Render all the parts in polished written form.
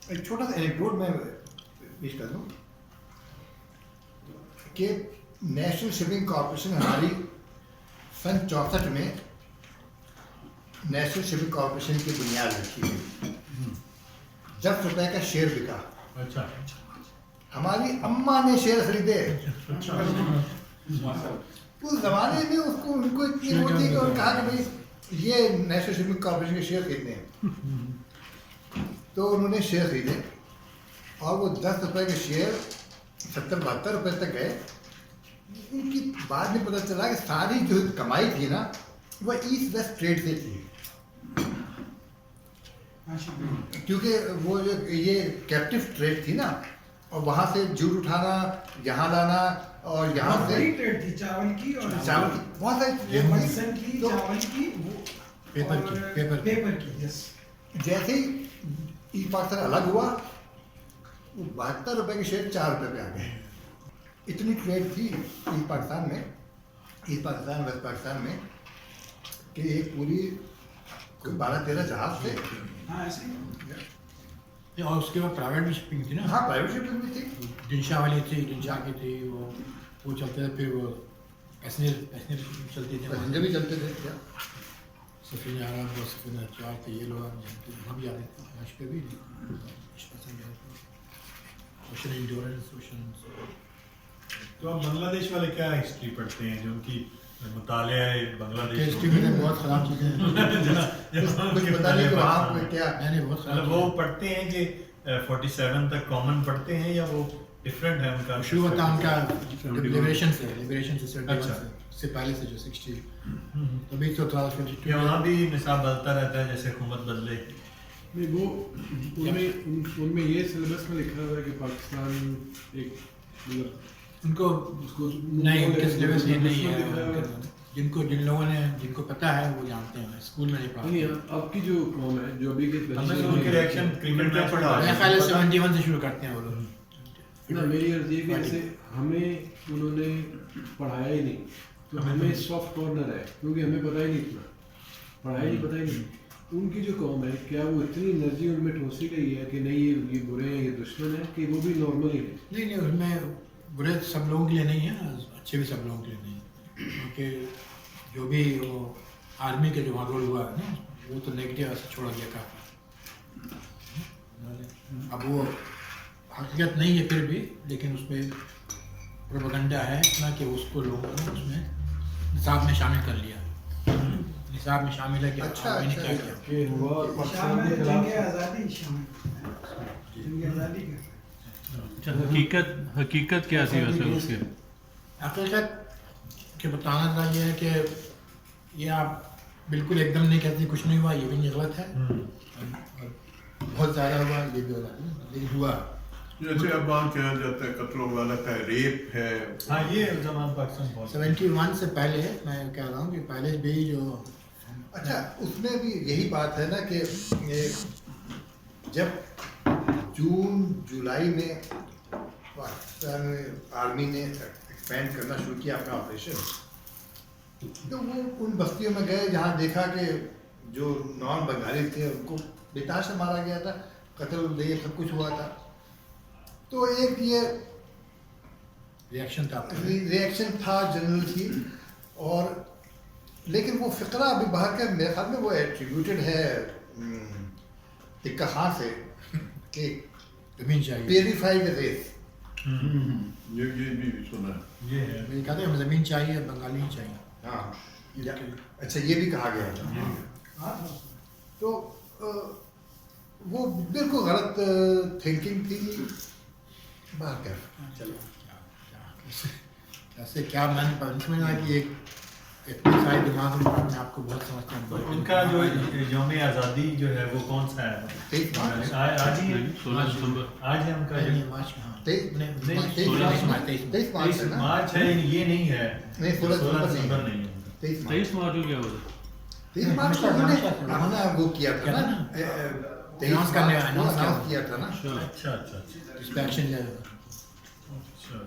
ایک چھوٹا سا اینیکڈوٹ میں پیش کر دوں کہ نیشنل شپنگ کارپوریشن ہماری سن 64 میں نیشنل شپنگ کارپوریشن کی بنیاد رکھی گئی. 10 روپے کا شیئر بکا. اچھا ہماری اماں نے شیئر خریدے. اس زمانے میں اس کو ان کو اتنی وہ تھی کہ انہوں نے کہا کہ بھائی یہ نیشنل شپنگ کارپوریشن کے شیئر خریدنے ہیں. تو انہوں نے شیئر خریدے اور وہ 10 روپے کے شیئر 70-72 روپے تک گئے. ان کی بعد میں پتہ چلا کہ ساری جو کمائی تھی نا وہ ایسٹ ویسٹ ٹریڈ سے تھی، کیونکہ وہ جو یہ کیپٹیو ٹریڈ تھی نا، اور وہاں سے جوٹ اٹھانا یہاں لانا اور یہاں سے ٹریڈ تھی چاول کی اور چاول کی بہت ساری مسن کی، چاول کی، پیپر کی. یس جیسے ہی ایسٹ پاکستان الگ ہوا وہ 72 روپے کے شیئر 4 روپے پہ آ گئے. اتنی ٹریڈ تھی ایسٹ پاکستان میں، ایسٹ پاکستان ویسٹ پاکستان میں، کہ ایک پوری 12-13 جہاز تھے. ہاں ایسے ہی. اور اس کے بعد پرائیویٹ بھی شپنگ تھی نا. ہاں پرائیویٹ شپنگ بھی تھی. جنشا والی تھی، جنشا کی تھی، وہ چلتے تھے. پھر وہ پیسنجر چلتی تھی، پیسنجر بھی چلتے تھے. کیا سفینہ عرب اور سفینہ چار تھے، یہ لوگ ہم بھی آتے تھے آج پہ بھی اوشن انڈورنس اوشن. تو آپ بنگلہ دیش والے کیا ہسٹری پڑھتے ہیں جو ان کی مطالعہ ہے بنگلہ دیش ہسٹری میں بہت خراب چیزیں کچھ بتائیے کہ وہاں پہ کیا نہیں بہت خراب. وہ پڑھتے ہیں کہ 47 تک کامن پڑھتے ہیں یا وہ ڈفرینٹ ہے ان کا؟ شروع ہوتا ان کا لبریشن سے سے پہلے سے جو 60 تو بھی تو تھا. وہاں بھی نصاب بدلتا رہتا ہے جیسے حکومت بدلے. نہیں وہ ان میں یہ سلیبس میں لکھا ہوا ہے کہ پاکستان ایک مطلب ان کو نہیں ان کے سلیبس یہ نہیں ہے. جن لوگوں نے جن کو پتہ ہے وہ جانتے ہیں، اسکول میں نہیں پڑھا. اب کی جو قوم ہے جو ابھی کے ان کے ریئیکشن کرکٹ میچ پڑھا میرا خیال ہے 71 سے شروع کرتے ہیں وہ لوگ. میری عرض یہ کہ جیسے ہمیں انہوں نے پڑھایا ہی نہیں تو ہمیں سافٹ کارنر ہے کیونکہ ہمیں پتہ ہی نہیں اتنا پڑھایا ہی پتہ ہی نہیں. ان کی جو قوم ہے کیا وہ اتنی انرجی ان میں ٹھوسی گئی ہے کہ نہیں یہ برے ہیں یہ دشمن ہیں کہ وہ بھی نارمل ہی ہے؟ نہیں اس میں برے سب لوگوں کے لیے نہیں ہے، اچھے بھی سب لوگوں کے لیے نہیں ہے. کیونکہ جو بھی وہ آرمی کے جو وہاں رول ہوا ہے نا وہ تو نیگیٹو ایسے چھوڑا گیا کافی. اب وہ حقیقت نہیں ہے پھر بھی، لیکن اس میں پروپیگنڈا ہے اتنا کہ اس کو لوگوں نے اس میں نصاب میں شامل کر لیا. نصاب میں شامل ہے کہ آرمی نے کیا کیا کہ ہوا پاکستان شامل کے جنگ خلاف. آزادی شامل جنگ آزادی کا حقیقت کیا تھی ویسے اس کی؟ حقیقت کہ بتانا تھا یہ ہے کہ یہ آپ بالکل ایک دم نہیں کہتے کچھ نہیں ہوا، یہ بھی نہیں غلط ہے. بہت زیادہ ہوا یہ بھی لیکن ہوا. جیسے اب وہاں کہا جاتا ہے قتل و غارت ہے، ریپ ہے. ہاں یہ زمان پاکستان بہت 71 سے پہلے میں کہہ رہا ہوں کہ پہلے بھی جو اچھا اس میں بھی یہی بات ہے نا کہ جب جون جولائی میں پاکستان آرمی نے ایکسپینڈ کرنا شروع کیا اپنا آپریشن، تو وہ ان بستیوں میں گئے جہاں دیکھا کہ جو نان بنگالی تھے ان کو بتاش سے مارا گیا تھا، قتل یہ سب کچھ ہوا تھا. تو ایک یہ ریئیکشن تھا جنرل تھی. اور لیکن وہ فقرہ ابھی باہر کا میرے خیال میں وہ ایٹریبیوٹڈ ہے تکہ خان سے کہ زمین چاہیے، پیریفائڈ ریس. یہ بھی سنا ہے. یہ ہے. میں کہتے ہیں ہمیں زمین چاہیے، بنگالی ہی چاہیے. ہاں اچھا یہ بھی کہا گیا تھا. تو وہ بالکل غلط تھنکنگ تھی. بات کر چلو ایسے کیا میں نے سمجھا کہ ایک اتنے سارے دماغ میں آپ کو بہت سمجھتا ہوں. ان کا جو یوم آزادی جو ہے وہ کون سا ہے؟ 23 مارچ. آج ہی 16 ستمبر. آج ہے ان کا جو 23 مارچ میں. 23 مارچ ہے نا. مارچ ہے یہ نہیں ہے. نہیں 16 ستمبر نہیں ہے. 23 مارچ کو کیا ہوتا؟ 23 مارچ کو انہوں نے وہ کیا تھا نا، اناؤنس کیا تھا نا. اچھا اچھا اس پہ ایکشن لیا. اچھا.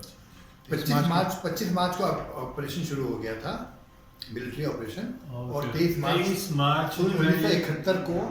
25 مارچ کو آپریشن شروع ہو گیا تھا، ملٹری آپریشن. اور 23 مارچ 1971 کو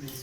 23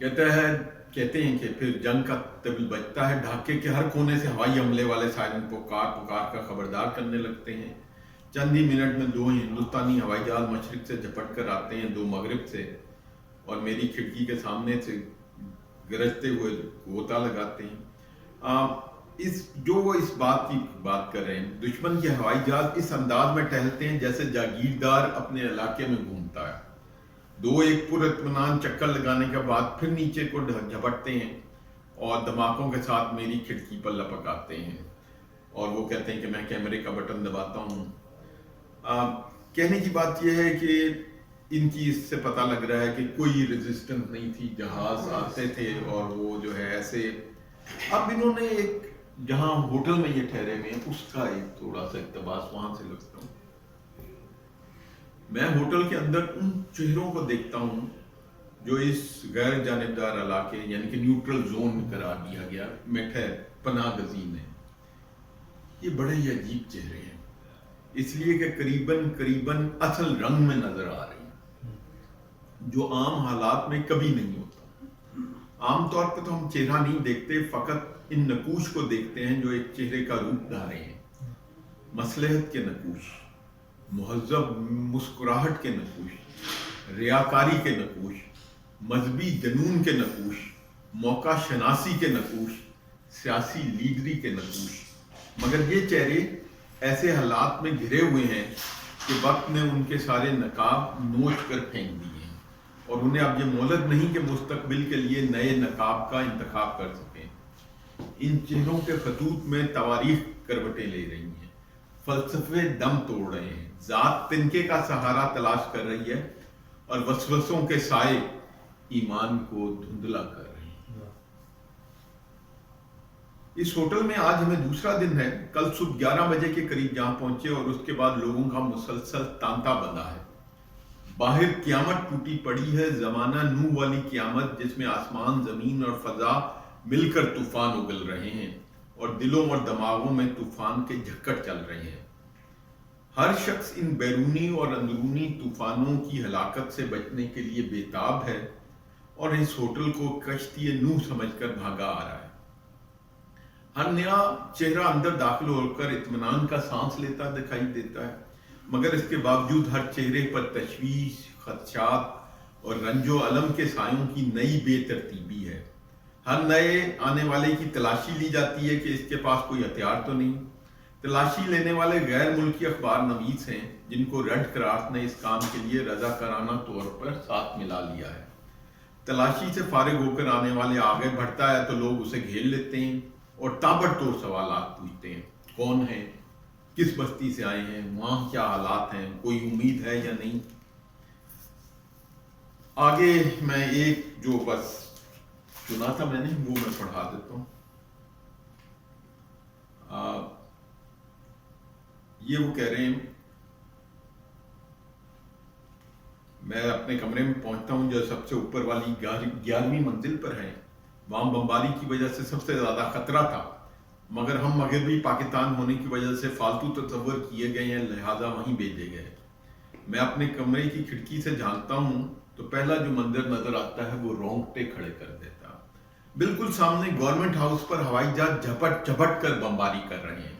کہتے ہیں کہ پھر جنگ کا طبل بجتا ہے، ڈھاکے کے ہر کونے سے ہوائی حملے والے سائرن پکار کر خبردار کرنے لگتے ہیں۔ چند ہی منٹ میں 2 ہندوستانی ہوائی جہاز مشرق سے جھپٹ کر آتے ہیں، 2 مغرب سے، اور میری کھڑکی کے سامنے سے گرجتے ہوئے غوطہ لگاتے ہیں۔ اس بات کی بات کر رہے ہیں، دشمن کے ہوائی جہاز اس انداز میں ٹہلتے ہیں جیسے جاگیردار اپنے علاقے میں گھومتا ہے۔ 2 ایک پر اطمینان چکر لگانے کے بعد پھر نیچے کو جھپٹتے ہیں اور دھماکوں کے ساتھ میری کھڑکی پر لپک آتے ہیں، اور وہ کہتے ہیں کہ میں کیمرے کا بٹن دباتا ہوں۔ کہنے کی بات یہ ہے کہ ان کی اس سے پتہ لگ رہا ہے کہ کوئی ریزسٹنس نہیں تھی، جہاز آتے تھے اور وہ جو ہے ایسے۔ اب انہوں نے ایک جہاں ہوٹل میں یہ ٹھہرے ہوئے ہیں اس کا ایک تھوڑا سا اقتباس وہاں سے لگتا ہوں۔ میں ہوٹل کے اندر ان چہروں کو دیکھتا ہوں جو اس غیر جانبدار علاقے یعنی کہ نیوٹرل زون میں قرار دیا گیا میں پناہ گزین ہیں۔ یہ بڑے ہی عجیب چہرے ہیں، اس لیے کہ قریباً اصل رنگ میں نظر آ رہے ہیں، جو عام حالات میں کبھی نہیں ہوتا۔ عام طور پہ تو ہم چہرہ نہیں دیکھتے، فقط ان نقوش کو دیکھتے ہیں جو ایک چہرے کا روپ دھارے ہیں۔ مصلحت کے نقوش، مہذب مسکراہٹ کے نقوش، ریاکاری کے نقوش، مذہبی جنون کے نقوش، موقع شناسی کے نقوش، سیاسی لیڈری کے نقوش۔ مگر یہ چہرے ایسے حالات میں گھرے ہوئے ہیں کہ وقت نے ان کے سارے نقاب نوچ کر پھینک دیے ہیں، اور انہیں اب یہ مہلت نہیں کہ مستقبل کے لیے نئے نقاب کا انتخاب کر سکیں۔ ان چہروں کے خطوط میں تواریخ کروٹیں لے رہی ہیں، فلسفے دم توڑ رہے ہیں، ذات تنکے کا سہارا تلاش کر رہی ہے، اور وسوسوں کے سائے ایمان کو دھندلا کر رہے ہیں۔ اس ہوٹل میں آج ہمیں دوسرا دن ہے۔ کل صبح 11 بجے کے قریب جہاں پہنچے اور اس کے بعد لوگوں کا مسلسل تانتا بندھا ہے۔ باہر قیامت ٹوٹی پڑی ہے، زمانہ نوح والی قیامت، جس میں آسمان، زمین اور فضا مل کر طوفان اگل رہے ہیں اور دلوں اور دماغوں میں طوفان کے جھکڑ چل رہے ہیں۔ ہر شخص ان بیرونی اور اندرونی طوفانوں کی ہلاکت سے بچنے کے لیے بےتاب ہے اور اس ہوٹل کو کشتی نوح سمجھ کر بھاگا آ رہا ہے۔ ہر نیا چہرہ اندر داخل ہو کر اطمینان کا سانس لیتا دکھائی دیتا ہے، مگر اس کے باوجود ہر چہرے پر تشویش، خدشات اور رنج و الم کے سایوں کی نئی بے ترتیبی ہے۔ ہر نئے آنے والے کی تلاشی لی جاتی ہے کہ اس کے پاس کوئی ہتھیار تو نہیں۔ تلاشی لینے والے غیر ملکی اخبار نویس ہیں جن کو ریڈ کراس نے اس کام کے لیے رضاکارانہ طور پر ساتھ ملا لیا ہے۔ تلاشی سے فارغ ہو کر آنے والے آگے بڑھتا ہے تو لوگ اسے گھیر لیتے ہیں اور تابڑتوڑ سوالات پوچھتے ہیں، کون ہیں، کس بستی سے آئے ہیں، وہاں کیا حالات ہیں، کوئی امید ہے یا نہیں۔ آگے میں ایک جو بس سنا تھا میں نے وہ میں پڑھا دیتا ہوں۔ یہ وہ کہہ رہے ہیں، میں اپنے کمرے میں پہنچتا ہوں جو سب سے اوپر والی 11ویں منزل پر ہے۔ وہاں بمباری کی وجہ سے سب سے زیادہ خطرہ تھا، مگر ہم مغربی پاکستان ہونے کی وجہ سے فالتو تصور کیے گئے ہیں، لہٰذا وہیں بھیجے گئے۔ میں اپنے کمرے کی کھڑکی سے جھانکتا ہوں تو پہلا جو منظر نظر آتا ہے وہ رونگٹے کھڑے کر دیتا۔ بالکل سامنے گورنمنٹ ہاؤس پر ہوائی جہاز جھپٹ کر بمباری کر رہے ہیں۔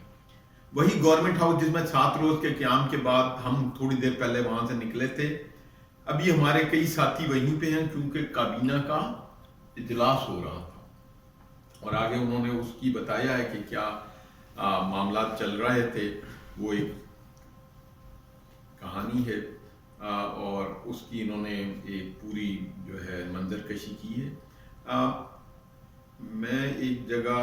وہی گورنمنٹ ہاؤس جس میں 7 روز کے قیام کے بعد ہم تھوڑی دیر پہلے وہاں سے نکلے تھے۔ ابھی ہمارے کئی ساتھی وہیں پہ ہیں کیونکہ کابینہ کا اجلاس ہو رہا تھا، اور آگے انہوں نے اس کی بتایا ہے کہ کیا معاملات چل رہے تھے۔ وہ ایک کہانی ہے اور اس کی انہوں نے ایک پوری جو ہے منظر کشی کی ہے۔ میں ایک جگہ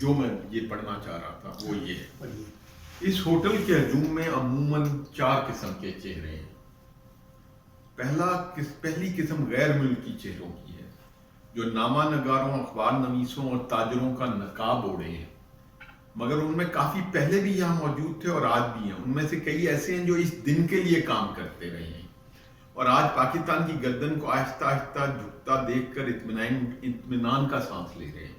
جو میں یہ پڑھنا چاہ رہا تھا وہ یہ ہے، اس ہوٹل کے ہجوم میں عموماً 4 قسم کے چہرے ہیں۔ پہلی قسم غیر ملکی چہروں کی ہے جو نامہ نگاروں، اخبار نویسوں اور تاجروں کا نقاب اوڑھے ہیں، مگر ان میں کافی پہلے بھی یہاں موجود تھے اور آج بھی ہیں۔ ان میں سے کئی ایسے ہیں جو اس دن کے لیے کام کرتے رہے ہیں اور آج پاکستان کی گردن کو آہستہ آہستہ جھکتا دیکھ کر اطمینان کا سانس لے رہے ہیں۔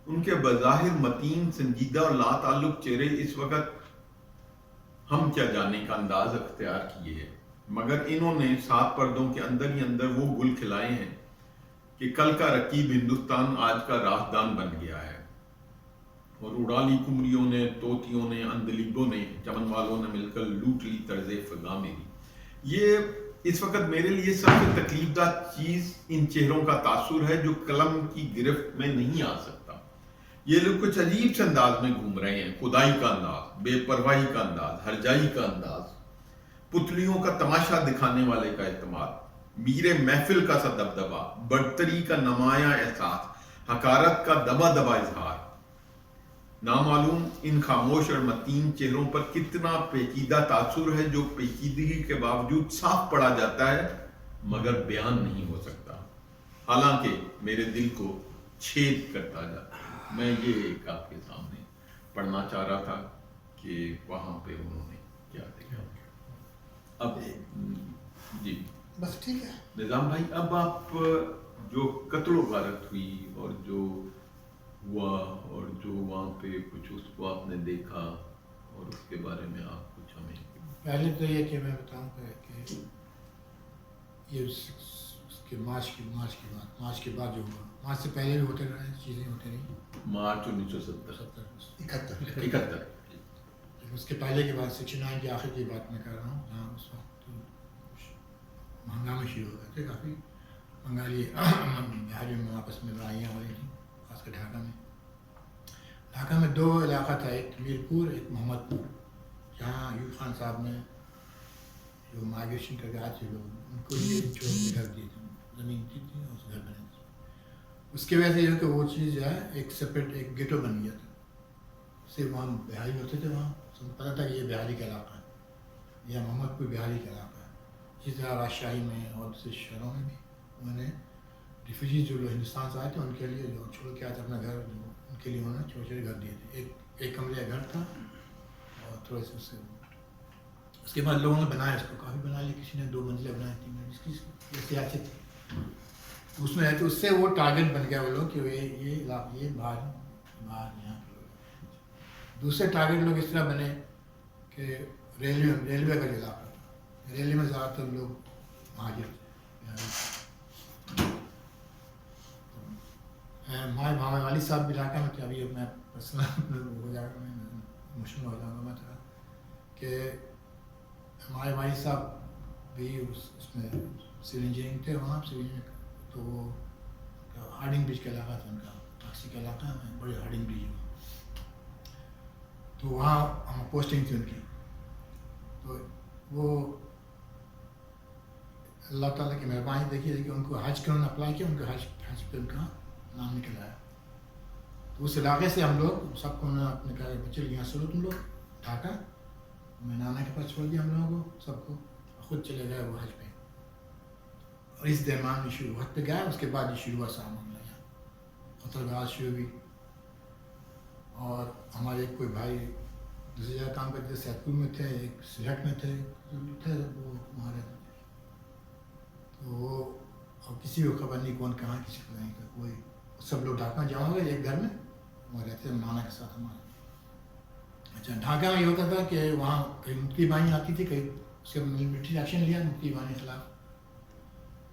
ان کے بظاہر متین، سنجیدہ اور لا تعلق چہرے اس وقت ہم کیا جانے کا انداز اختیار کیے ہیں، مگر انہوں نے 7 پردوں کے اندر ہی اندر وہ گل کھلائے ہیں کہ کل کا رقیب ہندوستان آج کا رازدان بن گیا ہے، اور اڑالی کمریوں نے، طوطیوں نے، اندلیبوں نے، چمن والوں نے مل کر لوٹ لی طرز فضا میری. یہ اس وقت میرے لیے سب سے تکلیف دہ چیز ان چہروں کا تاثر ہے جو قلم کی گرفت میں نہیں آ سکتا. یہ لوگ کچھ عجیب سے انداز میں گھوم رہے ہیں، خدائی کا انداز، بے پرواہی کا انداز، ہرجائی کا انداز، پتلیوں کا تماشا دکھانے والے کا اعتماد، میر محفل کا سا دبدبا، برتری کا نمایاں احساس، حقارت کا دبا دبا اظہار. نامعلوم ان خاموش اور متین چہروں پر کتنا پیچیدہ تاثر ہے جو پیچیدگی کے باوجود صاف پڑا جاتا ہے مگر بیان نہیں ہو سکتا، حالانکہ میرے دل کو چھید کرتا جاتا ہے. میں یہ ایک آپ کے سامنے پڑھنا چاہ رہا تھا کہ وہاں پہ انہوں نے کیا دیکھا. اب جی بس ٹھیک ہے نظام بھائی، اب آپ جو قتل و غارت ہوئی اور جو ہوا اور جو وہاں پہ کچھ اس کو آپ نے دیکھا اور اس کے بارے میں آپ کچھ ہمیں. پہلے تو یہ کہ میں بتاؤں کہ یہ اس کے مارچ کے بعد جو ہوا، مارچ سے پہلے بھی ہوتے رہے چیزیں ہوتی رہی. مارچ 1970 71. اس کے پہلے کے بعد 69 کے آخر کی بات میں کر رہا ہوں، جہاں اس وقت ہنگامے شروع ہو گئے تھے. کافی بنگالی بہاری میں آپس میں لڑائیاں ہو رہی تھیں، خاص کر ڈھاکہ میں 2 علاقہ تھا، ایک میر پور ایک محمد پور، جہاں ایوب خان صاحب نے جو مائگریشن کر کے آئے تھے لوگ، ان کو یہ چھوڑ کے گھر دیے تھے، زمین دی تھی اور گھر بنے تھے. اس کی وجہ سے یہ کہ وہ چیز جو ہے ایک سپریٹ ایک گیٹو بن گیا تھا. صرف وہاں بہاری ہوتے تھے، وہاں پتہ تھا کہ یہ بہاری کا علاقہ ہے یا محمد پور بہاری کا علاقہ ہے. اسی طرح راجشاہی میں اور دوسرے شہروں میں بھی انہوں نے ریفیوجیز جو لوگ ہندوستان سے آئے تھے ان کے لیے جو چھوڑ کے آئے تھے اپنا گھر، جو ان کے لیے انہوں نے چھوٹے چھوٹے گھر دیے تھے. ایک کمرے کا گھر تھا اور تھوڑے سے اس کے بعد لوگوں نے بنایا، اس کو کافی بنا لیا، کسی نے 2 منزلیں بنائی تھیں. جس کی سیاست تھی اس میں رہتے، اس سے وہ ٹارگیٹ بن گیا وہ لوگ کہ یہ باہر یہاں. دوسرے ٹارگیٹ لوگ اس طرح بنے کہ ریلوے کا علاقہ تھا، ریلوے میں زیادہ تر لوگ مہاجر تھے. ہمارے والد صاحب بھی علاقہ میں تھے. ابھی میں پرسنل ہو جائے گا، میں مشہور ہو جاؤں گا میں تھا کہ ہمارے والد صاحب بھی اس میں سول انجینئرنگ تھے وہاں سول انجینئر. تو وہ ہارڈنگ برج کا علاقہ تھا ان کا، ٹاکسی کا علاقہ ہے، بڑے ہارڈنگ برج میں. تو وہاں ہم پوسٹنگ تھی ان کی. تو وہ اللہ تعالیٰ کی مہربانی دیکھی کہ ان کو حج کا انہوں نے اپلائی کیا، ان کا حج پہ ان کا نام نکل آیا. تو اس علاقے سے ہم لوگ سب کو انہوں نے اپنے کہا کہ چل یہاں چلو تم لوگ ڈھاکہ. میں نانا کے پاس چھوڑ دیا ہم لوگوں کو سب کو، خود چلے گئے وہ حج پہ. اور اس درمیان میں شروع حج پہ گیا، اس کے بعد یہ شروع ہوا سامنے یہاں قتل غارت شروع ہوئی. اور ہمارے کوئی بھائی دوسری جگہ کام کرتے تھے، سیدپور میں تھے، ایک سلہٹ میں تھے وہ وہاں رہتے تھے. تو وہ اور کسی کو خبر نہیں کون کہاں، کسی کو نہیں، کوئی سب لوگ ڈھاکہ جمع ہوئے ایک گھر میں، وہاں رہتے ہیں نانا کے ساتھ ہمارے. اچھا ڈھاکہ میں یہ ہوتا تھا کہ وہاں کہیں مکتی بانی آتی تھی، کہیں اس کے ملٹری ایکشن لیا مکتی بانی کے خلاف.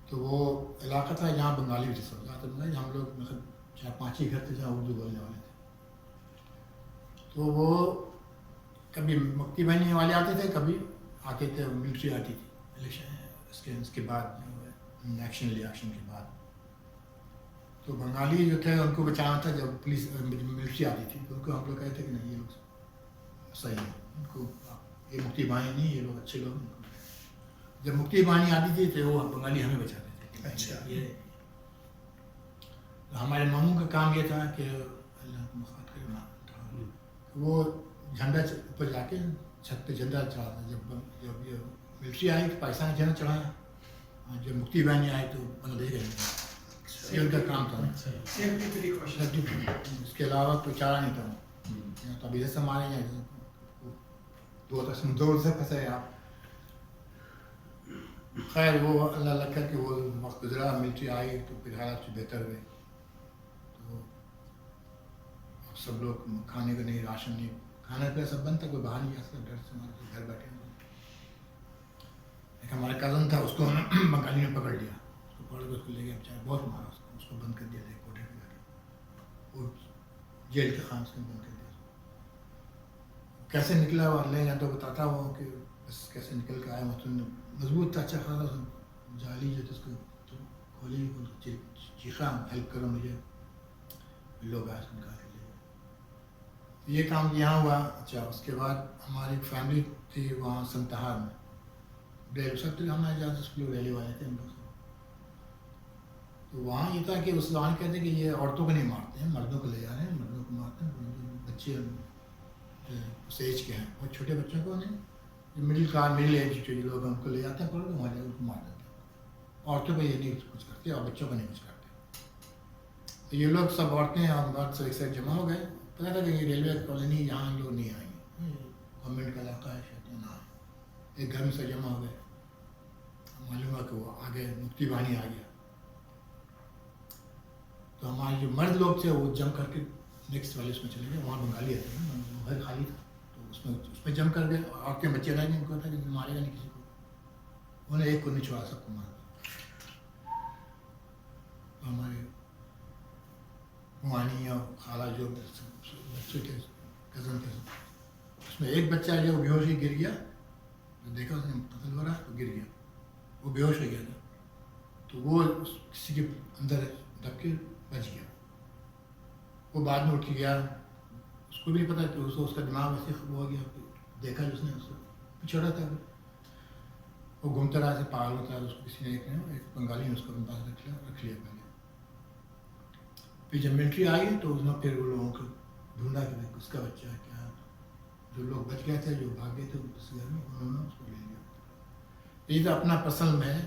تو وہ علاقہ تھا جہاں بنگالی بھی تھے سب، جہاں ہم لوگ مطلب 4-5 ہی گھر تھے جہاں اردو بولنے والے تھے. تو وہ کبھی مکتی بانی والے آتے تھے، کبھی آتے تھے ملٹری آتی تھی الیکشن اس کے بعد ایکشن لیا ایکشن کے بعد. تو بنگالی جو تھے ان کو بچانا تھا. جب پولیس ملٹری آتی تھی تو ان کو ہم لوگ کہتے تھے کہ نہیں یہ لوگ صحیح ہے، ان کو یہ مکتی بانی نہیں، یہ لوگ اچھے لوگ. جب مکتی بانی آتی تھی تو وہ بنگالی ہمیں بچاتے تھے. اچھا یہ ہمارے ماموں کا کام یہ تھا کہ اللہ کو مخاط کرنا، وہ جھنڈا اوپر جا کے چھت پہ جھنڈا چڑھاتا. جب یہ ملٹری آئی تو پاکستان جھنڈا چڑھایا، جب مکتی بانی آئی تو بنگلہ دیش یہ ان کا کام تھا. اس کے علاوہ کوئی چارہ نہیں تھا. تو ابھی سے مارے ہیں 2 سے پھنسے آپ. خیر وہ اللہ اللہ کر کے وہ وقت گزرا، ملٹری آئی تو پھر حالات سے بہتر ہوئے. تو اب سب لوگ کھانے کا نہیں، راشن نہیں، کھانا پہ سب بند تھا، کوئی باہر نہیں جا سکتا، ڈر سے ہمارے گھر بیٹھے. ایک ہمارا کزن تھا، اس کو بنگالی نے پکڑ لیا، اس کو پکڑ کے اس کو لے گیا، بچارا بہت مارا اس کو. اس کو بند کر دیا تھا کوٹے میں جا کے، وہ جیل کے خان سے بند کر دیا. کیسے نکلا وہ اللہ جانتا، بتاتا ہوں کہ بس کیسے نکل کے آیا. مطلب مضبوط تھا، اچھا خاصا جالی جو تھا اس کو کھولی، چیخا ہیلپ کرو مجھے، لوگ آئے اس نکال کے لے گئے. یہ کام یہاں ہوا. اچھا اس کے بعد ہماری فیملی تھی وہاں سنتہار میں، ڈیل سب تو ہمارے زیادہ اسکول ریلی والے تھے ہم لوگ. تو وہاں یہ تھا کہ اس زمانے کہتے ہیں کہ یہ عورتوں کو نہیں مارتے ہیں، مردوں کو لے جا رہے ہیں، مردوں کو مارتے ہیں. بچے اس ایج کے ہیں، وہ چھوٹے بچوں کو نہیں، مڈل ایج جو لوگ ہیں ان کو لے جاتے ہیں، پر وہاں ان کو مار دیتے ہیں. عورتوں کو یہ نہیں کچھ کرتے اور بچوں کو نہیں کچھ کرتے. تو یہ لوگ سب عورتیں اور مرد سب ایک ساتھ جمع ہو گئے. پتا تھا کہ یہ ریلوے کالونی یہاں لوگ نہیں آئیں گے، گورنمنٹ کا علاقہ ہے، شاید نہ آئے. ایک گھر میں سے جمع ہو گئے. معلوم ہوا کہ وہ آگے مفتی بانی آ گیا. تو ہمارے جو مرد لوگ تھے وہ جم کر کے نیکسٹ والے اس میں چلے گئے. وہاں بنگالی آتے ہیں، گھر خالی تھا تو اس میں جم کر گئے. عورتیں بچے رہ گئے، ان کو تھا کہ مارے گا نہیں کسی کو. انہوں نے ایک کو نہیں چھوڑا، سب کو مار دیا. ہمارے موانی اور خالہ جو بچے تھے کزن تھے، اس میں ایک بچہ جو بے ہوش ہی گر گیا. دیکھا اس نے قتل ہو رہا تو گر گیا، وہ بے ہوش ہو گیا تھا. تو وہ کسی کے اندر دب کے بچ گیا. وہ بعد میں اٹھ کے گیا، اس کو بھی نہیں پتا کہ اس کا دماغ ایسے ہو گیا. دیکھا جو اس نے، اس کو چھوڑا تھا، وہ گھومتا رہا ایسے پاگل ہوتا ہے. اس کو کسی نے ایک بنگالی نے اس کو پاس رکھ لیا پہلے. پھر جب ملٹری آئی تو اس نے پھر وہ لوگوں کو ڈھونڈا کہ اس کا بچہ ہے کیا. جو لوگ بچ گئے تھے، جو بھاگ گئے تھے اس گھر میں، انہوں نے اس کو لے لیا. یہ تو اپنا پسند میں ہے.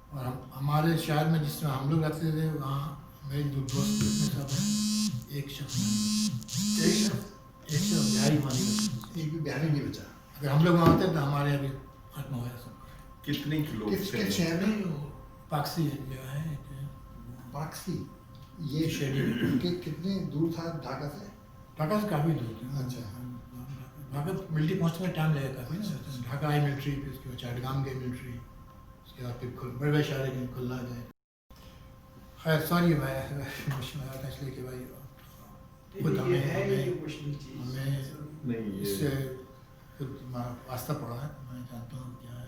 اور ہمارے شہر میں جس میں ہم لوگ رہتے تھے وہاں میرے جو دوست سب ہیں، ایک شخص بہاری وہاں نہیں بچا، ایک بھی بہاری نہیں بچا. اگر ہم لوگ وہاں ہوتے تو ہمارے ابھی ختم ہو گیا سب. کتنے لوگ کس شہر میں؟ پاکسی جو ہے، پاکسی یہ شیڈیول کتنے دور تھا ڈھاکہ سے؟ ڈھاکہ سے کافی دور تھا. اچھا، ڈھاکہ ملٹری پہنچنے میں ٹائم لگے کافی نا. ڈھاکہ آئی ملٹری، پھر اس کے بعد چاٹگام گئی ملٹری، اس کے بعد پھر بڑے بڑے شہر گئے، کھلنا گئے. خیر سوری میں مشورہ تھا اس لیے کہ بھائی خود ہمیں اس سے خود واسطہ پڑا ہے. میں جانتا ہوں کیا ہے.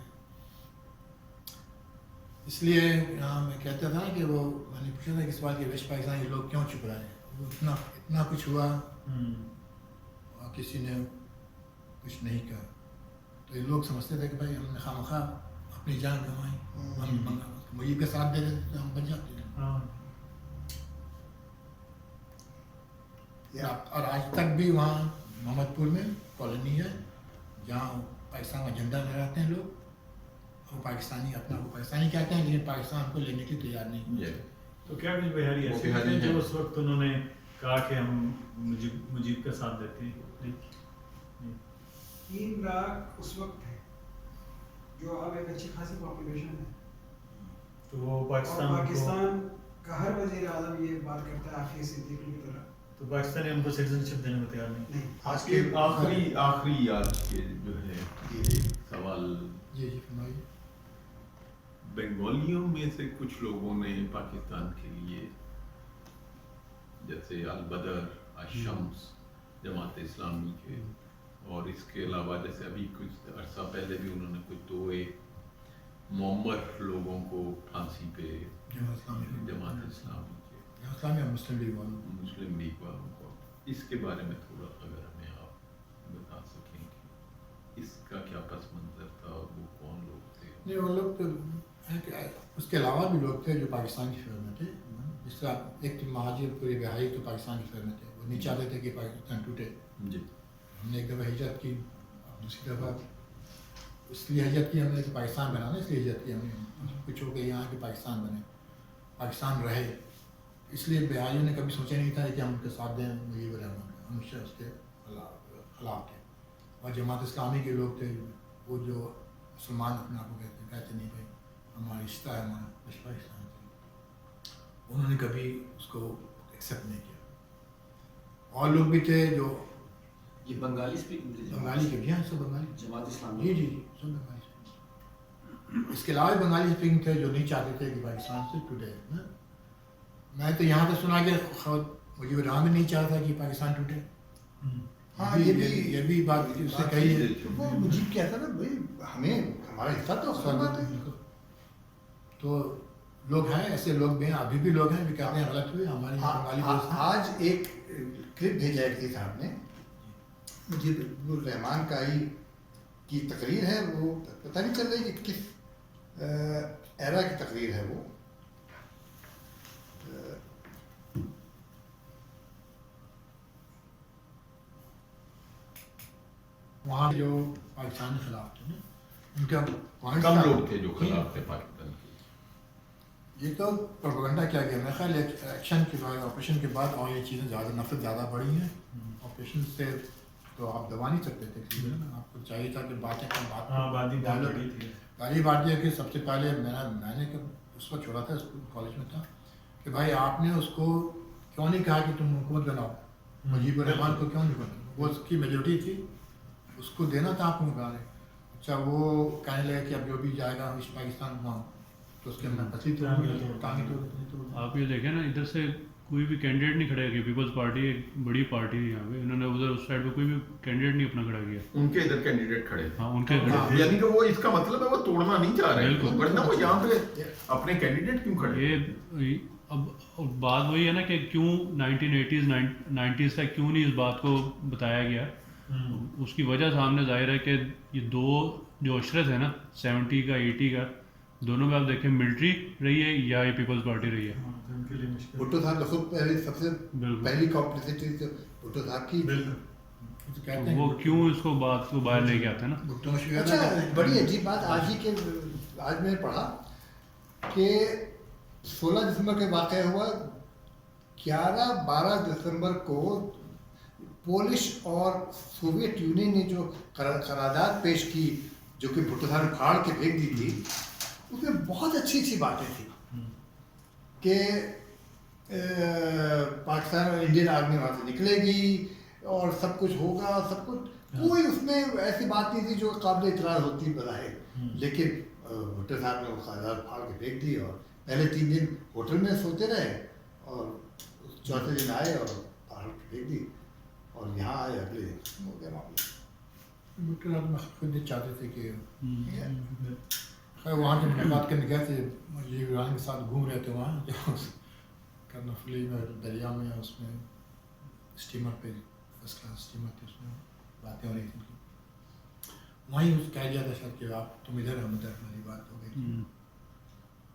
اس لیے یہاں میں کہتا تھا کہ وہ میں نے پوچھا تھا کہ سوال کہ ویسٹ پاکستان کے لوگ کیوں چھپ رہے ہیں. وہ اتنا کچھ ہوا اور کسی نے کچھ نہیں کہا. تو یہ لوگ سمجھتے تھے کہ بھائی ہم نے خواہ اپنی جان گنوائی، ہم مجھے کا ساتھ دے دیتے تو ہم بچ جاتے ہیں. اور آج تک بھی وہاں محمد پور میں کالونی ہے جہاں پاکستان کا جھنڈا لہراتے ہیں لوگ. وہ پاکستانی اپنا کو پاکستانی کہتے ہیں، لیکن پاکستان کو لینے کے تیار نہیں. تو کیا کچھ بہاری ایسے تھے جو اس وقت انہوں نے کہا کہ ہم مجیب کا ساتھ دیتے ہیں؟ 3 لاکھ اس وقت ہے، جو اب ایک اچھی خاصی پاپولیشن ہے. تو وہ پاکستان کا ہر وزیر اعظم یہ بات کرتا ہے آخری صدیق کی طرح. تو پاکستانی ان کو سٹیزن شپ دینے کو تیار نہیں. آج کے آخری آج کے جو ہے سوال، جی فرمائیے. بنگالیوں میں سے کچھ لوگوں نے پاکستان کے لیے، جیسے البدر، الشمس، جماعت اسلامی کے، اور اس کے علاوہ جیسے ابھی کچھ عرصہ پہلے بھی انہوں نے کچھ 2 معمر لوگوں کو پھانسی پہ، جماعت اسلامی کے، مسلم لیگ والوں کو. اس کے بارے میں تھوڑا اگر ہمیں آپ بتا سکیں کہ اس کا کیا پس منظر تھا، وہ کون لوگ تھے؟ نہیں، وہ لوگ تو اس کے علاوہ بھی لوگ تھے جو پاکستان کی فیور میں تھے. جس طرح ایک مہاجر پوری بہاری تو پاکستان کی فیور میں تھے، وہ نہیں چاہتے تھے کہ پاکستان ٹوٹے. جی، ہم نے ایک دفعہ ہجرت کی، دوسری دفعہ اس لیے ہجرت کی ہم نے کہ پاکستان بنانا، اس لیے ہجرت کی ہم نے. کچھ ہو کے یہاں کہ پاکستان بنے، پاکستان رہے. اس لیے بہاریوں نے کبھی سوچا نہیں تھا کہ ہم ان کے ساتھ دیں مجیب الرحمان، ہمیشہ اس کے خلاف تھے. اور جماعت اسلامی کے لوگ تھے وہ جو مسلمان اپنے آپ کو کہتے نہیں بھائی ہمارا رشتہ ہے، ہمارا پاکستان سے، انہوں نے کبھی اس کو ایکسیپٹ نہیں کیا. اور لوگ بھی تھے جو یہ بنگالی بنگالی کے بھی ہیں، سب بنگالی جماعت اسلامی. جی سب بنگالی. اس کے علاوہ بنگالی اسپیکنگ تھے جو نہیں چاہتے تھے کہ پاکستان سے ٹوٹے. میں تو یہاں تو سنا کہ مجھے رحمان نہیں چاہتا کہ پاکستان ٹوٹے. ہاں یہ بھی بات اس سے کہی ہے. وہ مجھے کہتا نا بھائی ہمیں ہمارا حصہ تو بات ہے. تو لوگ ہیں ایسے لوگ بھی ہیں, ابھی بھی لوگ ہیں جو کہتے ہیں غلط ہوئے ہماری بنگالی دوست ہیں. آج ایک کلپ بھیجا ہے کسی صاحب نے, مجھے الرحمان کا ہی کی تقریر ہے, وہ پتہ نہیں چل رہی کہ کس ایرا کی تقریر ہے وہ. وہاں جو پاکستان کے خلاف تھے ان کا کم لوگ تھے جو خلاف تھے پاکستان کے. یہ تو پروپیگنڈا کیا گیا. میرا خیال ایکشن کے بعد, آپریشن کے بعد اور یہ چیزیں زیادہ نفرت زیادہ بڑھی ہیں. آپریشن سے تو آپ دبا نہیں سکتے تھے, آپ کو چاہیے تھا کہ باتیں کم پہلی بات یہ ہے کہ سب سے پہلے میں نے اس وقت چھوڑا تھا, کالج میں تھا, کہ بھائی آپ نے اس کو کیوں نہیں کہا کہ تم حکومت بناؤ, مجیب الرحمان کو کیوں نہیں بناؤ, وہ اس کی میجورٹی تھی, اس کو دینا تھا آپ کو بنانے. اچھا وہ کہنے لگے کہ اب جو بھی جائے گا اس پاکستان بناؤ, تو اس کے اندر پسی تو آپ یہ دیکھیں نا, ادھر سے کوئی بھی کینڈیڈیٹ نہیں کھڑا کیا. پیپلز پارٹی ایک بڑی پارٹی ہے یہاں پہ, انہوں نے ادھر اس سائڈ پہ کوئی بھی کینڈیڈیٹ نہیں اپنا کھڑا کیا. ان کے ادھر کینڈیڈیٹ کھڑے, ہاں ان کے کھڑے, یعنی کہ وہ اس کا مطلب ہے وہ توڑنا نہیں چاہ رہے, ورنہ وہ یہاں پہ اپنے کینڈیڈیٹ کیوں کھڑے. یہ اب بات وہی ہے نا کہ کیوں 1980s تک کیوں نہیں اس بات کو بتایا گیا. اس کی وجہ سامنے ظاہر ہے کہ یہ دو جو عشرت ہے نا 70 کا 80 کا, دونوں میں آپ دیکھیں ملٹری رہی ہے یا یہ پیپلز پارٹی رہی ہے. بھٹو صاحب تو خود پہلے سب سے پہلی کمپلیسٹی بھٹو صاحب کی, وہ کیوں اس کو بات کو باہر لے کے آتے ہیں نا. اچھا بڑی عجیب بات آج میں نے پڑھا کہ 16 دسمبر کے واقعہ ہوا, 11-12 دسمبر کو پولش اور سوویت یونین نے جو قرارداد پیش کی, جو کہ بھٹو صاحب نے پھاڑ کے پھینک دی تھی, اس میں بہت اچھی اچھی باتیں تھیں کہ پاکستان اور انڈین آرمی وہاں سے نکلے گی اور سب کچھ ہوگا, سب کچھ, کوئی اس میں ایسی بات نہیں تھی جو قابل اعتراض ہوتی بظاہر. لیکن بھٹو صاحب نے وہ قرارداد پھاڑ کے پھینک دی, اور پہلے 3 دن ہوٹل میں سوتے رہے, اور چوتھے دن آئے اور پھاڑ کے پھینک دی, اور یہاں آئے اگلے دن ہو گیا معاملہ. بھٹو صاحب خود چاہتے تھے کہ وہاں جب ملاقات کرنے گئے تھے, مجھے عمران کے ساتھ گھوم رہے تھے وہاں جو کرنفلی میں دریا میں, اس میں اسٹیمر پہ فرسٹ کلاس اسٹیمر تھے, اس میں باتیں ہو رہی تھیں. وہیں اس کہہ دیا تھا شاید کہ آپ تم ادھر ہم ادھر, ہماری بات ہو گئی تھی.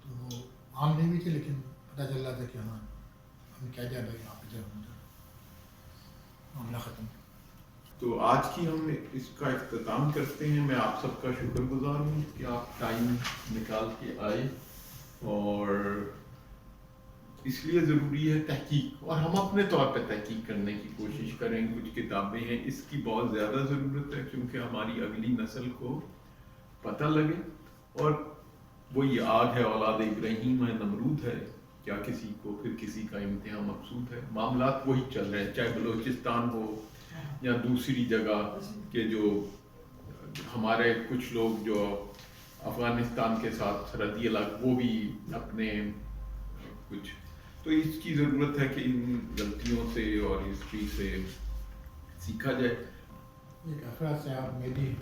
تو عام نہیں بھی تھے, لیکن پتہ چل رہا تھا کہ ہاں ہم نے کہہ دیا بھائی آپ ادھر ہم ادھر, معاملہ ختم. تو آج کی ہم اس کا اختتام کرتے ہیں. میں آپ سب کا شکر گزار ہوں کہ آپ ٹائم نکال کے آئے, اور اس لیے ضروری ہے تحقیق, اور ہم اپنے طور پہ تحقیق کرنے کی کوشش کریں. کچھ کتابیں ہیں, اس کی بہت زیادہ ضرورت ہے, کیونکہ ہماری اگلی نسل کو پتہ لگے. اور وہ یہ آگ ہے اولاد ابراہیم ہے, نمرود ہے, کیا کسی کو پھر کسی کا امتحان مقصود ہے. معاملات وہی چل رہے ہیں, چاہے بلوچستان ہو یا دوسری جگہ کے جو ہمارے کچھ لوگ جو افغانستان کے ساتھ سرحدی علاقے, وہ بھی اپنے کچھ. تو اس کی ضرورت ہے کہ ان غلطیوں سے اور ہسٹری سے سیکھا جائے. افراد صاحب میری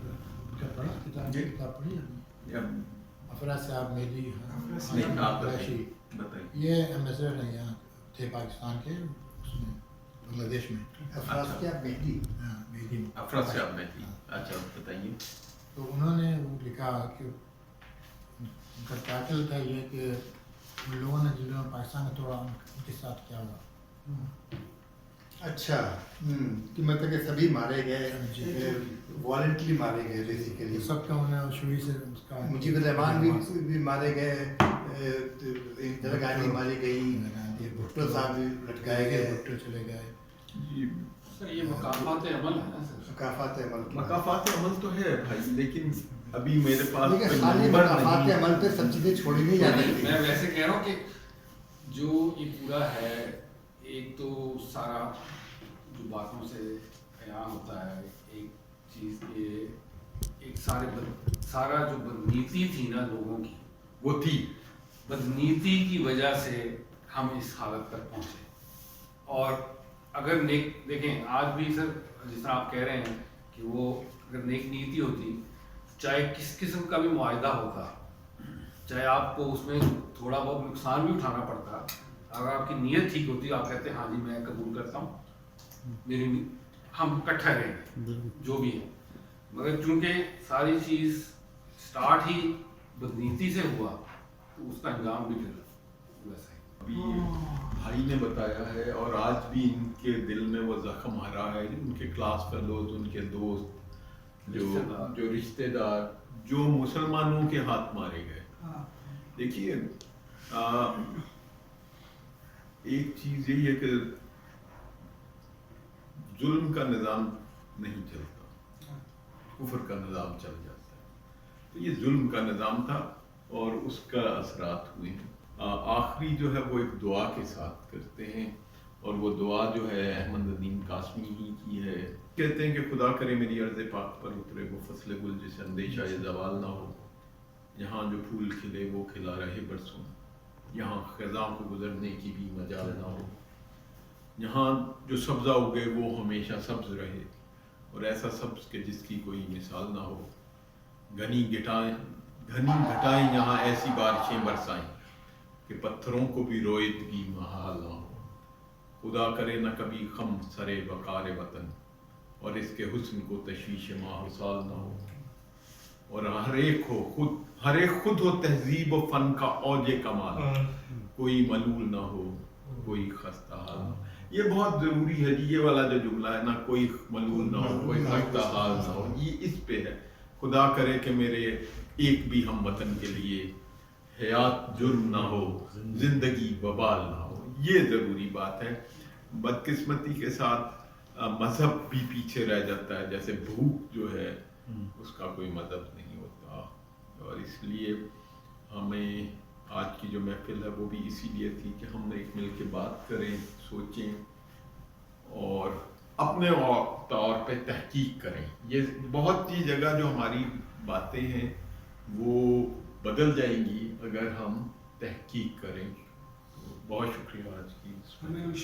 کا پڑھا کتاب پڑھی ہے, افراد صاحب میری یہ ایمبیسڈر ہیں یہاں تھے پاکستان کے, اس میں بنگلہ دیش میں. افراد صاحب مہدی, افراد صاحب مہدی, اچھا بتائیے. تو انہوں نے وہ لکھا کہ ان کا ٹائٹل تھا یہ کہ ان لوگوں نے جنہوں نے پاکستان میں توڑا ان کے ساتھ کیا ہوا. اچھا کہ مطلب کہ سبھی مارے گئے, والنٹلی مارے گئے بیسیکلی. سب کا انہوں نے شروع سے اس کا مجیب الرحمان بھی مارے گئے, اندرا گاندھی ماری گئی, بھٹو صاحب بھی لٹکائے گئے, بھٹو چلے گئے. سر یہ مقامات عمل ہے نا سر, مقافات عمل. مقافات عمل تو ہے بھائی, لیکن ابھی میرے پاس لیکن خالی مقافات عمل پہ سب چیزیں چھوڑی نہیں جاتی. میں ویسے کہہ رہا ہوں کہ جو یہ پورا ہے, ایک تو سارا جو باتوں سے بیان ہوتا ہے, ایک چیز یہ ایک سارا جو بدنیتی تھی نا لوگوں کی, وہ تھی بدنیتی کی وجہ سے ہم اس حالت تک پہنچے. اور اگر نیک دیکھیں آج بھی سر جس طرح آپ کہہ رہے ہیں کہ وہ اگر نیک نیتی ہوتی, چاہے کس قسم کا بھی معاہدہ ہوتا, چاہے آپ کو اس میں تھوڑا بہت نقصان بھی اٹھانا پڑتا, اگر آپ کی نیت ٹھیک ہوتی آپ کہتے ہیں ہاں جی میں قبول کرتا ہوں, میری ہم اکٹھا رہیں گے جو بھی ہے. مگر چونکہ ساری چیز سٹارٹ ہی بدنیتی سے ہوا تو اس کا انجام بھی پھر ویسا ہی. ابھی بھائی نے بتایا ہے اور آج بھی ان کے دل میں وہ زخم آ رہا ہے, ان کے کلاس فیلوز, ان کے دوست, جو رشتے دار جو مسلمانوں کے ہاتھ مارے گئے. دیکھیے ایک چیز یہی ہے کہ ظلم کا نظام نہیں چلتا, کفر کا نظام چل جاتا ہے. تو یہ ظلم کا نظام تھا اور اس کا اثرات ہوئے ہیں. آخری جو ہے وہ ایک دعا کے ساتھ کرتے ہیں, اور وہ دعا جو ہے احمد ندیم قاسمی ہی کی ہے. کہتے ہیں کہ خدا کرے میری عرض پاک پر اترے وہ فصل گل جسے اندیشہ زوال نہ ہو, یہاں جو پھول کھلے وہ کھلا رہے برسوں, یہاں خزاں کو گزرنے کی بھی مجال نہ ہو, یہاں جو سبزہ اگے وہ ہمیشہ سبز رہے, اور ایسا سبز کہ جس کی کوئی مثال نہ ہو. گھنی گھٹائیں یہاں ایسی بارشیں برسائیں کہ پتھروں کو بھی رویدگی محال نہ ہو. خدا کرے نہ کبھی خم سرے وقار وطن, اور اس کے حسن کو تشویش ماحصال نہ ہو. اور ہر ایک خود ہو تہذیب و فن کا اوج کمال, کوئی ملول نہ ہو کوئی خستہ حال نہ ہو. یہ بہت ضروری ہے جی, یہ والا جو جملہ ہے نا, کوئی ملول نہ ہو کوئی خستہ حال نہ ہو, یہ اس پہ ہے. خدا کرے کہ میرے ایک بھی ہم وطن کے لیے حیات جرم نہ ہو, زندگی وبال نہ ہو. یہ ضروری بات ہے. بدقسمتی کے ساتھ مذہب بھی پیچھے رہ جاتا ہے, جیسے بھوک جو ہے اس کا کوئی مذہب نہیں ہوتا. اور اس لیے ہمیں آج کی جو محفل ہے وہ بھی اسی لیے تھی کہ ہم ایک مل کے بات کریں, سوچیں اور اپنے طور پہ تحقیق کریں. یہ بہت سی جگہ جو ہماری باتیں ہیں وہ بدل جائیں گی اگر ہم تحقیق کریں. بہت شکریہ آج کی.